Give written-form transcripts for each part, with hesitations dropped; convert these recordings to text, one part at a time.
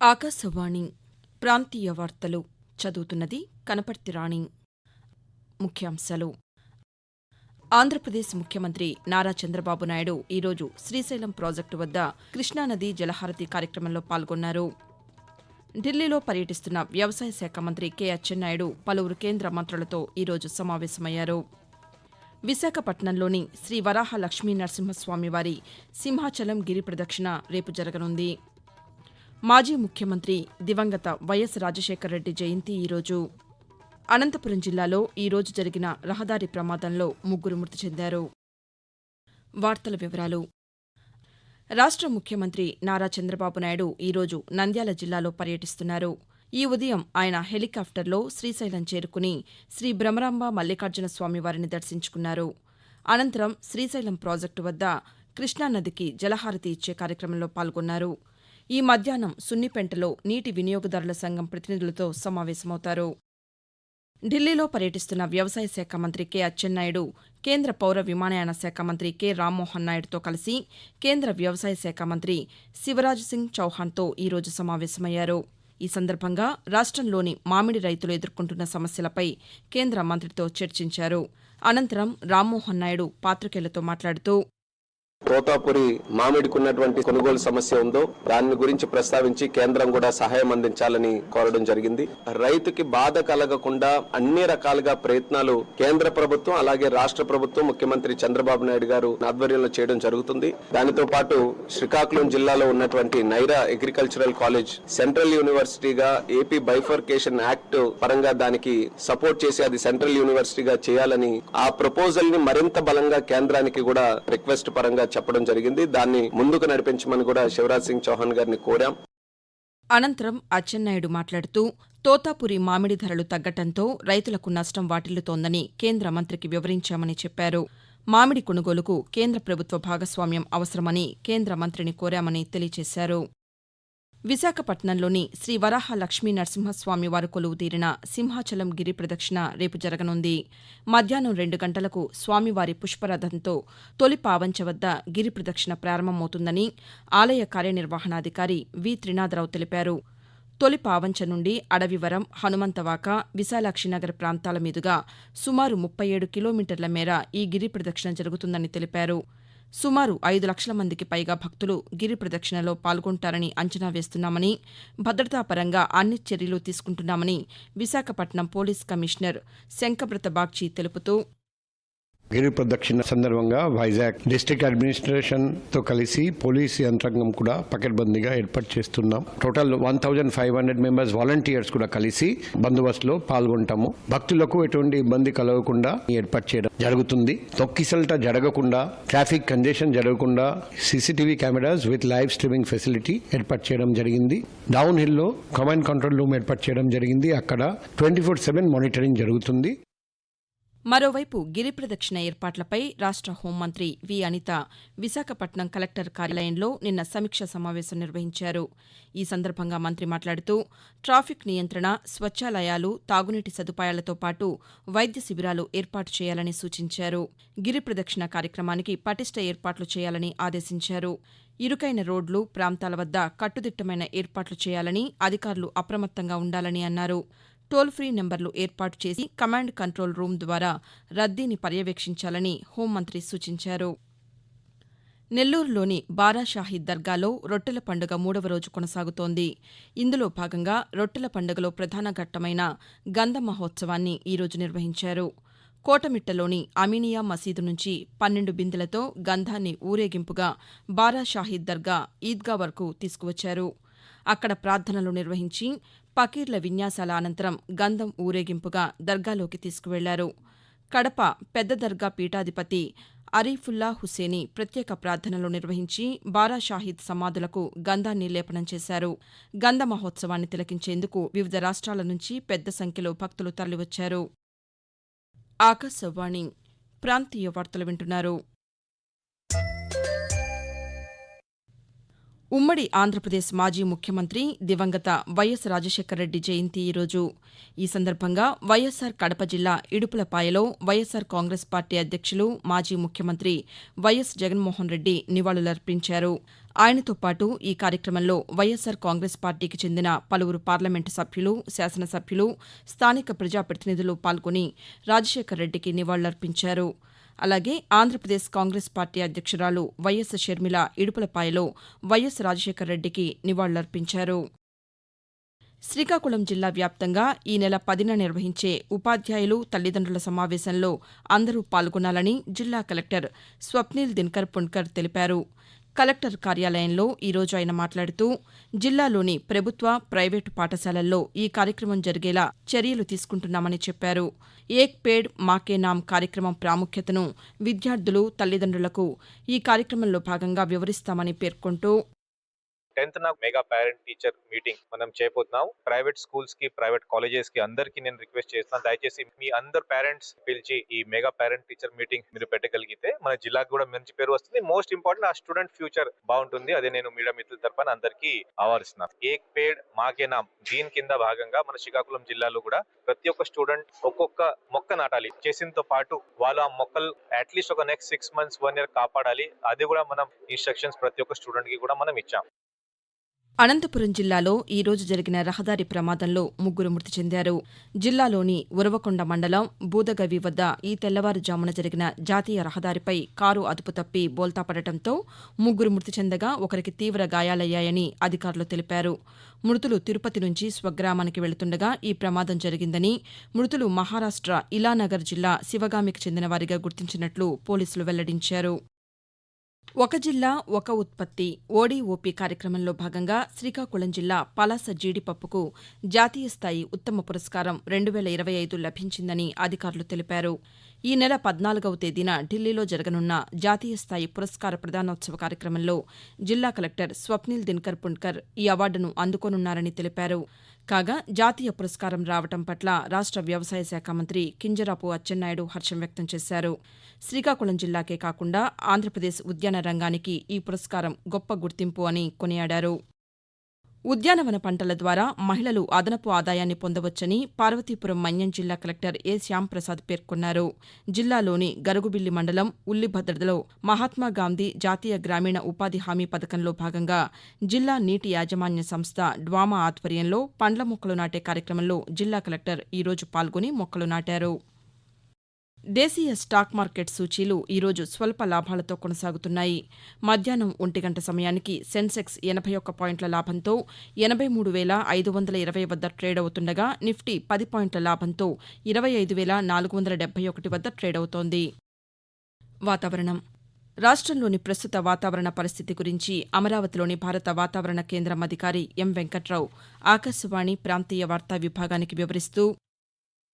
ఆకాశవాణి ప్రాంతీయ వార్తలు చదువుతున్నది కనపర్తి రాణి. ముఖ్యాంశాలు. ఆంధ్రప్రదేశ్ ముఖ్యమంత్రి నారా చంద్రబాబు నాయుడు ఈరోజు శ్రీశైలం ప్రాజెక్టు వద్ద కృష్ణానది జలహారతి కార్యక్రమంలో పాల్గొన్నారు. ఢిల్లీలో పర్యటిస్తున్న వ్యవసాయ శాఖ మంత్రి కె అచ్చెన్నాయుడు పలువురు కేంద్ర మంత్రులతో ఈరోజు సమావేశమయ్యారు. విశాఖపట్నంలోని శ్రీ వరాహ లక్ష్మీ నరసింహస్వామివారి సింహాచలం గిరి ప్రదక్షిణ రేపు జరగనుంది. మాజీ ముఖ్యమంత్రి దివంగత వైఎస్ రాజశేఖరరెడ్డి జయంతి ఈరోజు. అనంతపురం జిల్లాలో ఈరోజు జరిగిన రహదారి ప్రమాదంలో ముగ్గురు మృతి చెందారు. వార్తల వివరాలు. రాష్ట్ర ముఖ్యమంత్రి నారా చంద్రబాబు నాయుడు ఈరోజు నంద్యాల జిల్లాలో పర్యటిస్తున్నారు. ఈ ఉదయం ఆయన హెలికాప్టర్లో శ్రీశైలం చేరుకుని శ్రీ భ్రమరాంబ మల్లికార్జున స్వామివారిని దర్శించుకున్నారు. అనంతరం శ్రీశైలం ప్రాజెక్టు వద్ద కృష్ణానదికి జలహారతి ఇచ్చే కార్యక్రమంలో పాల్గొన్నారు. ఈ మధ్యాహ్నం సున్నిపెంటలో నీటి వినియోగదారుల సంఘం ప్రతినిధులతో సమావేశమవుతారు. ఢిల్లీలో పర్యటిస్తున్న వ్యవసాయ శాఖ మంత్రి కె అచ్చెన్నాయుడు కేంద్ర పౌర విమానయాన శాఖ మంత్రి కె రామ్మోహన్ నాయుడుతో కలిసి కేంద్ర వ్యవసాయ శాఖ మంత్రి శివరాజ్ సింగ్ చౌహాన్తో ఈరోజు సమావేశమయ్యారు. ఈ సందర్భంగా రాష్ట్రంలోని మామిడి రైతులు ఎదుర్కొంటున్న సమస్యలపై కేంద్ర మంత్రితో చర్చించారు. అనంతరం రామ్మోహన్ నాయుడు పాతికేయులతో మాట్లాడుతూ తోతాపురి మామిడికి ఉన్నటువంటి కొనుగోలు సమస్య ఉందో దాని గురించి ప్రస్తావించి కేంద్రం కూడా సహాయం అందించాలని కోరడం జరిగింది. రైతుకి బాధ కలగకుండా అన్ని రకాలుగా ప్రయత్నాలు కేంద్ర ప్రభుత్వం అలాగే రాష్ట్ర ప్రభుత్వం ముఖ్యమంత్రి చంద్రబాబు నాయుడు గారు ఆధ్వర్యంలో చేయడం జరుగుతుంది. దానితో పాటు శ్రీకాకుళం జిల్లాలో ఉన్నటువంటి నైరా అగ్రికల్చరల్ కాలేజ్ సెంట్రల్ యూనివర్సిటీగా ఏపీ బైఫర్కేషన్ యాక్ట్ పరంగా దానికి సపోర్ట్ చేసి అది సెంట్రల్ యూనివర్సిటీగా చేయాలని ఆ ప్రపోజల్ ని మరింత బలంగా కేంద్రానికి కూడా రిక్వెస్ట్ పరంగా చెప్పడం జరిగింది. దాన్ని ముందుకు నడిపించమని కూడా శివరాజ్ సింగ్ చౌహాన్ గారిని కోరాం. అనంతరం అచ్చెన్నాయుడు మాట్లాడుతూ తోతాపురి మామిడి ధరలు తగ్గటంతో రైతులకు నష్టం వాటిల్లుతోందని కేంద్ర మంత్రికి వివరించామని చెప్పారు. మామిడి కొనుగోలుకు కేంద్ర ప్రభుత్వ భాగస్వామ్యం అవసరమని కేంద్ర మంత్రిని కోరామని తెలియజేశారు. విశాఖపట్నంలోని శ్రీ వరాహ లక్ష్మీ నరసింహస్వామి వారు కొలువు తీరిన సింహాచలం గిరి ప్రదక్షిణ రేపు జరగనుంది. మధ్యాహ్నం 2 గంటలకు స్వామివారి పుష్పరథంతో తొలి పావంచ వద్ద గిరి ప్రదక్షిణ ప్రారంభమవుతుందని ఆలయ కార్యనిర్వహణాధికారి వి త్రినాథరావు తెలిపారు. తొలి పావంచ నుండి అడవివరం, హనుమంతవాక, విశాలాక్షినగర్ ప్రాంతాల మీదుగా సుమారు 37 కిలోమీటర్ల మేర ఈ గిరి ప్రదక్షిణ జరుగుతుందని తెలిపారు. సుమారు 5 లక్షల మందికి పైగా భక్తులు గిరి ప్రదక్షిణలో పాల్గొంటారని అంచనా వేస్తున్నామని, భద్రతాపరంగా అన్ని చర్యలు తీసుకుంటున్నామని విశాఖపట్నం పోలీస్ కమిషనర్ శంకబ్రత బాగ్చి తెలుపుతూ గిరి ప్రదక్షిణ సందర్భంగా వైజాగ్ డిస్ట్రిక్ట్ అడ్మినిస్ట్రేషన్ తో కలిసి పోలీసు యంత్రాంగం కూడా పకడ్బందీగా ఏర్పాటు చేస్తున్నాం. టోటల్ 1500 మెంబర్స్ వాలంటీర్స్ కూడా కలిసి బందోబస్తులో పాల్గొంటాము. భక్తులకు ఎటువంటి ఇబ్బంది కలగకుండా ఏర్పాటు చేయడం జరుగుతుంది. తొక్కిసల్ట జరగకుండా, ట్రాఫిక్ కంజెషన్ జరగకుండా CCTV cameras with live streaming facility ఏర్పాటు చేయడం జరిగింది. డౌన్ హిల్ లో కమాండ్ కంట్రోల్ రూమ్ ఏర్పాటు చేయడం జరిగింది. అక్కడ 24/7 మానిటరింగ్ జరుగుతుంది. మరోవైపు గిరి ప్రదక్షిణ ఏర్పాట్లపై రాష్ట్ర హోంమంత్రి వి అనిత విశాఖపట్నం కలెక్టర్ కార్యాలయంలో నిన్న సమీక్ష సమావేశం నిర్వహించారు. ఈ సందర్భంగా మంత్రి మాట్లాడుతూ ట్రాఫిక్ నియంత్రణ, స్వచ్ఛాలయాలు, తాగునీటి సదుపాయాలతో పాటు వైద్య శిబిరాలు ఏర్పాటు చేయాలని సూచించారు. గిరి ప్రదక్షిణ కార్యక్రమానికి పటిష్ట ఏర్పాట్లు చేయాలని ఆదేశించారు. ఇరుకైన రోడ్లు, ప్రాంతాల వద్ద కట్టుదిట్టమైన ఏర్పాట్లు చేయాలని, అధికారులు అప్రమత్తంగా ఉండాలని అన్నారు. టోల్ ఫ్రీ నెంబర్లు ఏర్పాటు చేసి కమాండ్ కంట్రోల్ రూమ్ ద్వారా రద్దీని పర్యవేక్షించాలని హోంమంత్రి సూచించారు. నెల్లూరులోని బారాషాహీద్ దర్గాలో రొట్టెల పండుగ 3వ రోజు కొనసాగుతోంది. ఇందులో భాగంగా రొట్టెల పండుగలో ప్రధాన ఘట్టమైన గంధ మహోత్సవాన్ని ఈరోజు నిర్వహించారు. కోటమిట్టలోని అమీనియా మసీదు నుంచి 12 బిందెలతో గంధాన్ని ఊరేగింపుగా బారాషాహీద్ దర్గా ఈద్గా వరకు తీసుకువచ్చారు. అక్కడ ప్రార్థనలు నిర్వహించి పకీర్ల విన్యాసాల అనంతరం గంధం ఊరేగింపుగా దర్గాలోకి తీసుకువెళ్లారు. కడప పెద్ద దర్గా పీఠాధిపతి అరీఫుల్లా హుసేని ప్రత్యేక ప్రార్థనలు నిర్వహించి బారాషాహీద్ సమాధులకు గంధాన్ని లేపనం చేశారు. గంధ మహోత్సవాన్ని తిలకించేందుకు వివిధ రాష్ట్రాల నుంచి పెద్ద సంఖ్యలో భక్తులు తరలివచ్చారు. ఆకాశవాణి ప్రాంతీయ వార్తలు వింటున్నారు. ఉమ్మడి ఆంధ్రప్రదేశ్ మాజీ ముఖ్యమంత్రి దివంగత వైఎస్ రాజశేఖరరెడ్డి జయంతి ఈరోజు. ఈ సందర్భంగా వైఎస్సార్ కడప జిల్లా ఇడుపులపాయలో వైఎస్సార్ కాంగ్రెస్ పార్టీ అధ్యక్షులు, మాజీ ముఖ్యమంత్రి వైఎస్ జగన్మోహన్ రెడ్డి నివాళులర్పించారు. ఆయనతో పాటు ఈ కార్యక్రమంలో వైఎస్సార్ కాంగ్రెస్ పార్టీకి చెందిన పలువురు పార్లమెంటు సభ్యులు, శాసనసభ్యులు, స్థానిక ప్రజాప్రతినిధులు పాల్గొని రాజశేఖర్ రెడ్డికి నివాళులర్పించారు. అలాగే ఆంధ్రప్రదేశ్ కాంగ్రెస్ పార్టీ అధ్యక్షురాలు వైఎస్ షర్మిల ఇడుపులపాయలో వైఎస్ రాజశేఖర్ రెడ్డికి నివాళులర్పించారు. శ్రీకాకుళం జిల్లా వ్యాప్తంగా ఈ నెల 10న నిర్వహించే ఉపాధ్యాయులు, తల్లిదండ్రుల సమావేశంలో అందరూ పాల్గొనాలని జిల్లా కలెక్టర్ స్వప్నిల్ దినకర్ పుణ్కర్ తెలిపారు. కలెక్టర్ కార్యాలయంలో ఈరోజు ఆయన మాట్లాడుతూ జిల్లాలోని ప్రభుత్వ, ప్రైవేటు పాఠశాలల్లో ఈ కార్యక్రమం జరిగేలా చర్యలు తీసుకుంటున్నామని చెప్పారు. ఏక్ పేడ్ మాకే నామ్ కార్యక్రమం ప్రాముఖ్యతను విద్యార్థులు, తల్లిదండ్రులకు ఈ కార్యక్రమంలో భాగంగా వివరిస్తామని పేర్కొంటూ 10th mega parent teacher meeting మనం చేయబోతున్నాం. ప్రైవేట్ స్కూల్స్ కి, ప్రైవేట్ కాలేజెస్ కి అందరికి నేను రిక్వెస్ట్ చేస్తున్నాను, దయచేసి మీ అందరు పేరెంట్స్ పిలిచి ఈ మెగా పేరెంట్ టీచర్ మీటింగ్ మీరు పెట్టగలిగితే మన జిల్లాకు కూడా మంచి పేరు వస్తుంది. మోస్ట్ ఇంపార్టెంట్, ఆ స్టూడెంట్ ఫ్యూచర్ బాగుంటుంది. అదే నేను మీడియా మిత్రుల తరఫున అందరికీ ఆహ్వానిస్తున్నాను. ఏక్ పేడ్ మాకే నామ్ దీని కింద భాగంగా మన శ్రీకాకుళం జిల్లాలో కూడా ప్రతి ఒక్క స్టూడెంట్ ఒక్కొక్క మొక్క నాటాలి. చేసినతో పాటు వాళ్ళు ఆ మొక్కలు అట్లీస్ట్ ఒక నెక్స్ట్ 6 months 1 year కాపాడాలి. అది కూడా మనం ఇన్స్ట్రక్షన్స్ ప్రతి ఒక్క స్టూడెంట్ కి కూడా మనం ఇచ్చాం. అనంతపురం జిల్లాలో ఈ రోజు జరిగిన రహదారి ప్రమాదంలో 3 మృతి చెందారు. జిల్లాలోని ఉరవకొండ మండలం బూదగవి వద్ద ఈ తెల్లవారుజామున జరిగిన జాతీయ రహదారిపై కారు అదుపు తప్పి బోల్తాపడటంతో 3 మృతి చెందగా ఒకరికి తీవ్ర గాయాలయ్యాయని అధికారులు తెలిపారు. మృతులు తిరుపతి నుంచి స్వగ్రామానికి వెళుతుండగా ఈ ప్రమాదం జరిగిందని, మృతులు మహారాష్ట్ర ఇలానగర్ జిల్లా శివగామికి చెందిన వారిగా గుర్తించినట్లు పోలీసులు వెల్లడించారు. ఒక జిల్లా ఒక ఉత్పత్తి ఓడీఓపీ కార్యక్రమంలో భాగంగా శ్రీకాకుళం జిల్లా పలాస జీడిపప్పుకు జాతీయ స్థాయి ఉత్తమ పురస్కారం 2025 లభించిందని అధికారులు తెలిపారు. ఈ నెల 14వ తేదీన ఢిల్లీలో జరగనున్న జాతీయ స్థాయి పురస్కార ప్రదానోత్సవ కార్యక్రమంలో జిల్లా కలెక్టర్ స్వప్నిల్ దినకర్ పుణ్కర్ ఈ అవార్డును అందుకోనున్నారని తెలిపారు. కాగా జాతీయ పురస్కారం రావటం పట్ల రాష్ట్ర వ్యవసాయ శాఖ మంత్రి కింజరాపు అచ్చెన్నాయుడు హర్షం వ్యక్తం చేశారు. శ్రీకాకుళం జిల్లాకే కాకుండా ఆంధ్రప్రదేశ్ ఉద్యాన రంగానికి ఈ పురస్కారం గొప్ప గుర్తింపు అని కొనియాడారు. ఉద్యానవన పంటల ద్వారా మహిళలు అదనపు ఆదాయాన్ని పొందవచ్చని పార్వతీపురం మన్యం జిల్లా కలెక్టర్ ఏ శ్యాంప్రసాద్ పేర్కొన్నారు. జిల్లాలోని గరుగుబిల్లి మండలం ఉల్లిభద్రలో మహాత్మాగాంధీ జాతీయ గ్రామీణ ఉపాధి హామీ పథకంలో భాగంగా జిల్లా నీటి యాజమాన్య సంస్థ డ్వామా ఆధ్వర్యంలో పండ్ల మొక్కలు నాటే కార్యక్రమంలో జిల్లా కలెక్టర్ ఈరోజు పాల్గొని మొక్కలు నాటారు. దేశీయ స్టాక్ మార్కెట్ సూచీలు ఈరోజు స్వల్ప లాభాలతో కొనసాగుతున్నాయి. మధ్యాహ్నం 1 గంట సమయానికి సెన్సెక్స్ 81 పాయింట్ల లాభంతో 83,520 వద్ద ట్రేడ్ అవుతుండగా నిఫ్టీ 10 పాయింట్ల లాభంతో 25,471 వద్ద ట్రేడ్ అవుతోంది. వాతావరణం. రాష్ట్రంలోని ప్రస్తుత వాతావరణ పరిస్థితి గురించి అమరావతిలోని భారత వాతావరణ కేంద్రం అధికారి ఎం వెంకట్రావు ఆకాశవాణి ప్రాంతీయ వార్తా విభాగానికి వివరిస్తూ,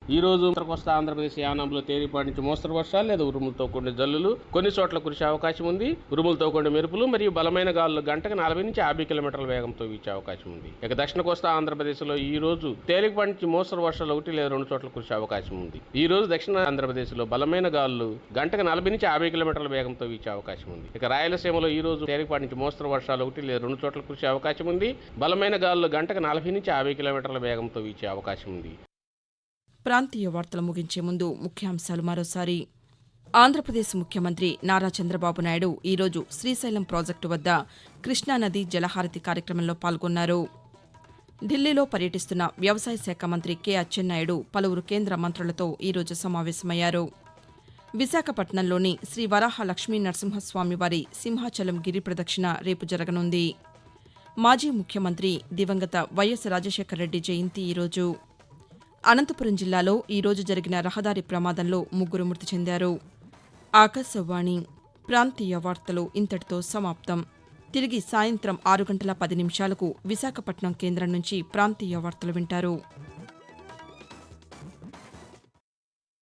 ఈ రోజు ఉత్తర కోస్తా ఆంధ్రప్రదేశ్ యానాంలో తేలిపాటి నుంచి మోస్తరు వర్షాలు లేదా ఉరుములతో కూడిన జల్లులు, కొన్ని చోట్ల కురిసే అవకాశం ఉంది. ఉరుములతో కూడిన మెరుపులు మరియు బలమైన గాలులు గంటకు 40 నుంచి 50 కిలోమీటర్ల వేగంతో వీచే అవకాశం ఉంది. ఇక దక్షిణ కోస్తా ఆంధ్రప్రదేశ్లో ఈ రోజు తేలికపాటి నుంచి మోస్తరు వర్షాలు 1 లేదా 2 చోట్ల కురిసే అవకాశం ఉంది. ఈ రోజు దక్షిణ ఆంధ్రప్రదేశ్లో బలమైన గాలులు గంటకు 40 నుంచి 50 కిలోమీటర్ల వేగంతో వీచే అవకాశం ఉంది. ఇక రాయలసీమలో ఈ రోజు తేలికపాటి నుంచి మోస్తరు వర్షాలు 1 లేదా 2 చోట్ల కురిసే అవకాశం ఉంది. బలమైన గాలులు గంటకు 40 నుంచి 50 కిలోమీటర్ల వేగంతో వీచే అవకాశం ఉంది. ప్రాంతీయ వార్తలు ముగించే ముందు ముఖ్యాంశాలు మరోసారి. ఆంధ్రప్రదేశ్ ముఖ్యమంత్రి నారా చంద్రబాబు నాయుడు ఈరోజు శ్రీశైలం ప్రాజెక్టు వద్ద కృష్ణానది జలహారతి కార్యక్రమంలో పాల్గొన్నారు. ఢిల్లీలో పర్యటిస్తున్న వ్యవసాయ శాఖ మంత్రి కె అచ్చెన్నాయుడు పలువురు కేంద్ర మంత్రులతో ఈరోజు సమావేశమయ్యారు. విశాఖపట్నంలోని శ్రీ వరాహ లక్ష్మీ నరసింహస్వామివారి సింహాచలం గిరి ప్రదక్షిణ రేపు జరగనుంది. మాజీ ముఖ్యమంత్రి దివంగత వైఎస్ రాజశేఖర రెడ్డి జయంతి ఈరోజు. అనంతపురం జిల్లాలో ఈరోజు జరిగిన రహదారి ప్రమాదంలో 3 మృతి చెందారు. ఆకాశవాణి ప్రాంతీయ వార్తలు ఇంతటితో సమాప్తం. తిరిగి సాయంత్రం 6 గంటల 10 నిమిషాలకు విశాఖపట్నం కేంద్రం నుంచి ప్రాంతీయ వార్తలు వింటారు.